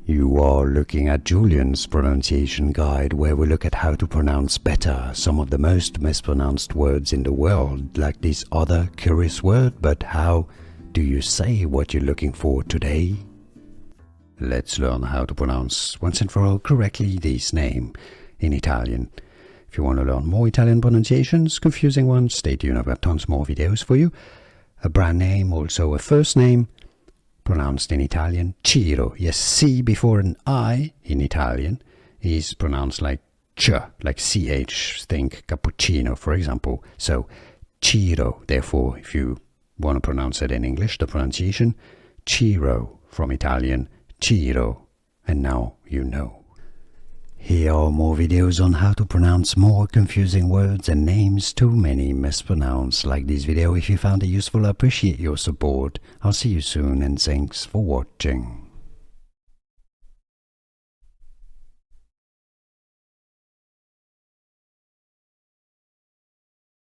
You are looking at Julian's pronunciation guide, where we look at how to pronounce better some of the most mispronounced words in the world, like this other curious word. But how do you say what you're looking for today? Let's learn how to pronounce once and for all correctly this name in Italian. If you want to learn more Italian pronunciations, confusing ones, stay tuned. I've got tons more videos for you. A brand name, also a first name, pronounced in Italian, Ciro. Yes, C before an I in Italian is pronounced like ch, like ch. Think cappuccino, for example. So Ciro. Therefore, if you want to pronounce it in English, the pronunciation, Ciro, from Italian, Ciro. And now you know. Here are more videos on how to pronounce more confusing words and names too many mispronounced. Like this video if you found it useful. I appreciate your support. I'll see you soon and thanks for watching.